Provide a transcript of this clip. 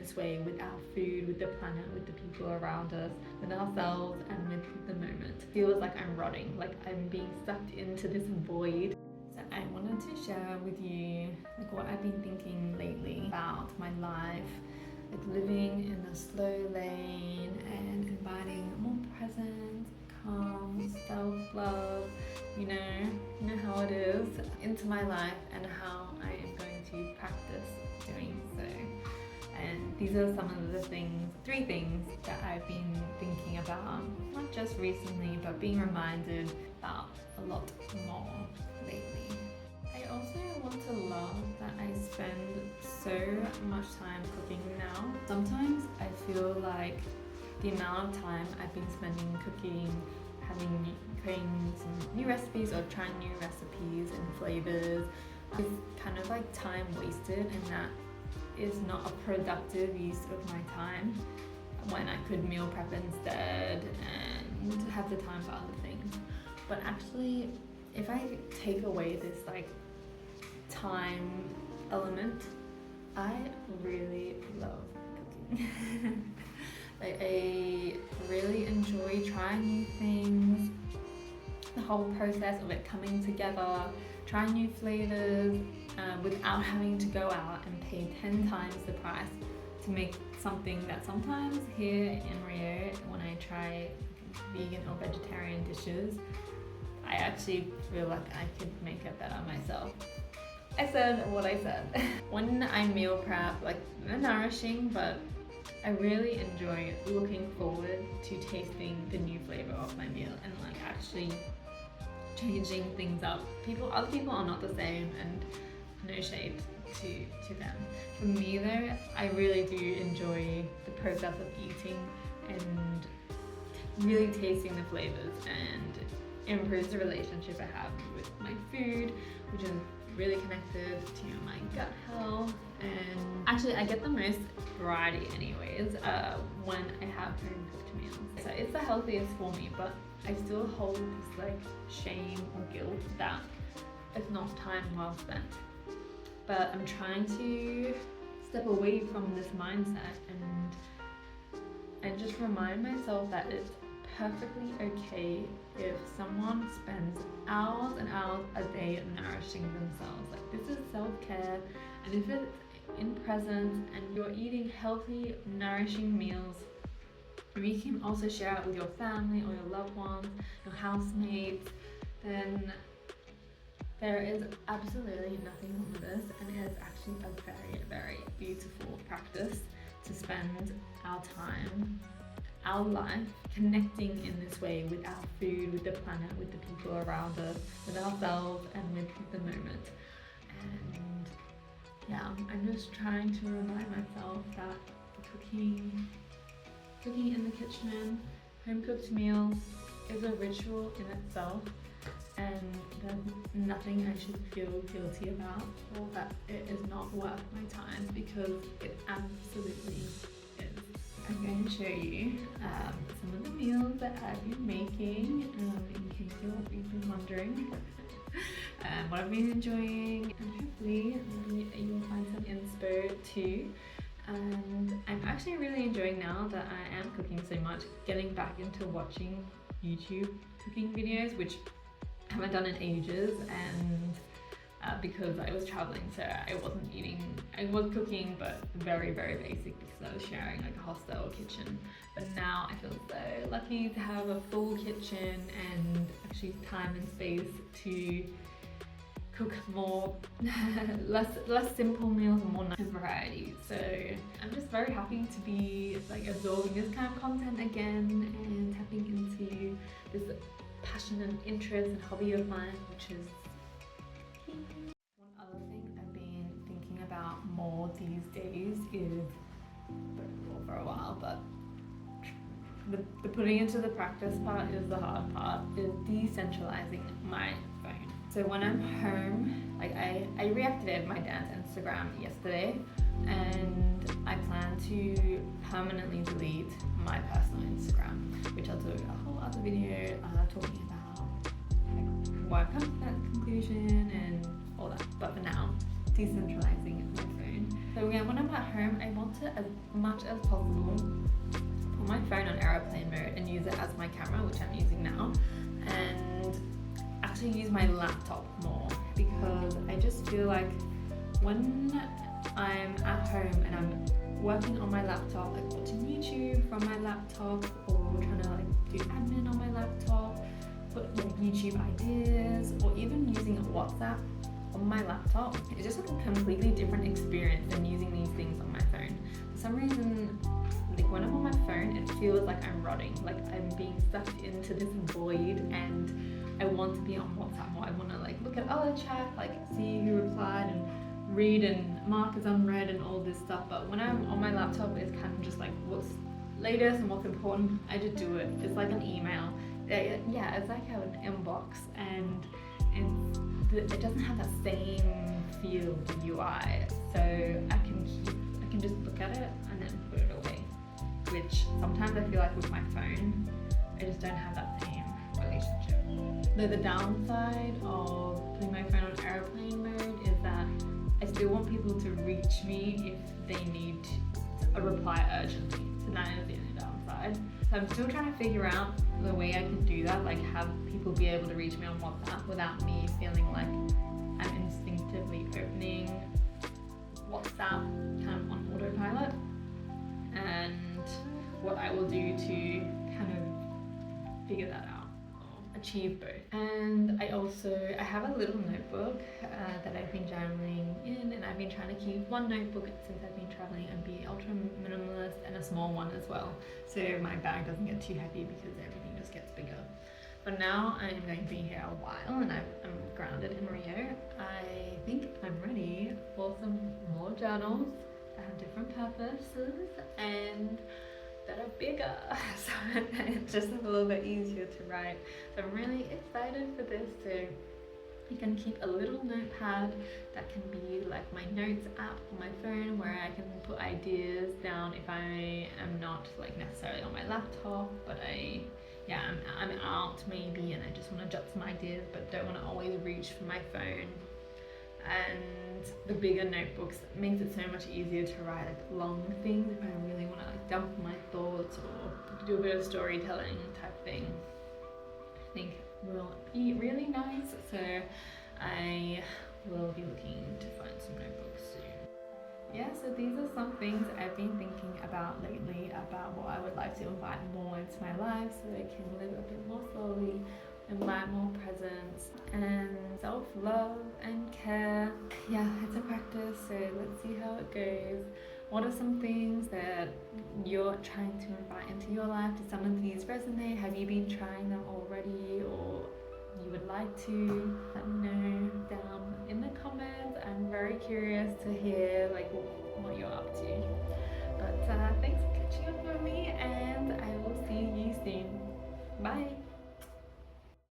this way with our food, with the planet, with the people around us, with ourselves, and with the moment. It feels like I'm rotting, like I'm being sucked into this void. So I wanted to share with you like what I've been thinking lately about my life, like living in a slow lane and inviting more presence, calm, self-love, you know how it is, into my life, and how I am going to practice doing so. And these are some of the three things that I've been thinking about, not just recently, but being reminded about a lot more lately. I also want to love that I spend so much time cooking now. Sometimes I feel like the amount of time I've been spending cooking, creating some new recipes or trying new recipes and flavors is kind of like time wasted, and that is not a productive use of my time when I could meal prep instead and have the time for other things. But actually, if I take away this like time element, I really love cooking. Like, I really enjoy trying new things, the whole process of it coming together, trying new flavors without having to go out and pay 10 times the price to make something that sometimes here in Rio, when I try vegan or vegetarian dishes, I actually feel like I could make it better myself. I said what I said. When I meal prep, like, they're nourishing, but I really enjoy looking forward to tasting the new flavor of my meal and like actually changing things up. Other people are not the same, and no shade to them. For me though, I really do enjoy the process of eating and really tasting the flavors, and improves the relationship I have with my food, which is really connected to my gut health. And actually I get the most variety anyways when I have home cooked meals. So it's the healthiest for me, but I still hold this like shame or guilt that it's not time well spent. But I'm trying to step away from this mindset and just remind myself that it's perfectly okay if someone spends hours and hours a day nourishing themselves. Like, this is self-care, and if it's in presence and you're eating healthy, nourishing meals, you can also share it with your family or your loved ones, your housemates, then there is absolutely nothing wrong with this, and it is actually a very, very beautiful practice to spend our time, our life, connecting in this way with our food, with the planet, with the people around us, with ourselves, and with the moment. And yeah, I'm just trying to remind myself that cooking in the kitchen, home cooked meals is a ritual in itself, and there's nothing I should feel guilty about, or that it is not worth my time, because it absolutely is. I'm going to show you some of the meals that I've been making, in case you've been wondering what I've been enjoying, and hopefully you'll find some inspo too. And I'm actually really enjoying, now that I am cooking so much, getting back into watching YouTube cooking videos, which I haven't done in ages, and because I was traveling, so I wasn't eating, I was cooking, but very, very basic, because I was sharing like a hostel kitchen. But now I feel so lucky to have a full kitchen and actually time and space to cook more, less simple meals and more nice variety. So I'm just very happy to be like absorbing this kind of content again and tapping into this passion and interest and hobby of mine, which is cooking. One other thing I've been thinking about more these days is, well, for a while, but the putting into the practice part is the hard part, is decentralizing my phone. So when I'm home, like I reactivated my dance Instagram yesterday, and I plan to permanently delete my personal Instagram, which I'll do a whole other video talking about like why I've come to that conclusion and all that. But for now, decentralizing my phone. So yeah, when I'm at home, I want to to, as much as possible, put my phone on airplane mode and use it as my camera, which I'm using now, and actually use my laptop more, because I just feel like when I'm at home and I'm working on my laptop, like watching YouTube from my laptop, or trying to like do admin on my laptop, put like YouTube ideas, or even using WhatsApp on my laptop, it's just like a completely different experience than using these things on my phone. For some reason, like when I'm on my phone, it feels like I'm rotting, like I'm being sucked into this void, and I want to be on WhatsApp more. I want to like look at other chat, like see who replied and read and mark as unread and all this stuff. But when I'm on my laptop, it's kind of just like what's latest and what's important. I just do it. It's like an email. Yeah, it's like an inbox, and it doesn't have that same feel, the UI. So I can just look at it and then put it away. Which sometimes I feel like with my phone, I just don't have that same relationship. Though the downside of putting my phone on airplane mode is that I still want people to reach me if they need a reply urgently. So that is the only downside. So I'm still trying to figure out the way I can do that, like have people be able to reach me on WhatsApp without me feeling like I'm instinctively opening WhatsApp kind of on autopilot, and what I will do to kind of figure that out, or achieve both. And I have a little notebook that I've been journaling in, and I've been trying to keep one notebook since I've been traveling and be ultra minimalist, and a small one as well, so my bag doesn't get too heavy because everything just gets bigger. But now I'm going to be here a while, and I'm grounded in Rio. I think I'm ready for some more journals that have different purposes and that are bigger, so it's just a little bit easier to write. So I'm really excited for this. So you can keep a little notepad that can be like my notes app on my phone, where I can put ideas down if I am not like necessarily on my laptop, but I'm out maybe and I just want to jot some ideas but don't want to always reach for my phone. And the bigger notebooks makes it so much easier to write like long things if I really want to like dump my thoughts or do a bit of storytelling type thing. I think will be really nice, so I will be looking to find some notebooks soon. Yeah, so these are some things I've been thinking about lately, about what I would like to invite more into my life so I can live a bit more slowly, invite more presence and self-love and care. Yeah, it's a practice, so let's see how it goes. What are some things that you're trying to invite into your life? Do some of these resonate? Have you been trying them already, or you would like to? Let me know down in the comments. I'm very curious to hear like what you're up to. But thanks for catching up with me, and I will see you soon. Bye.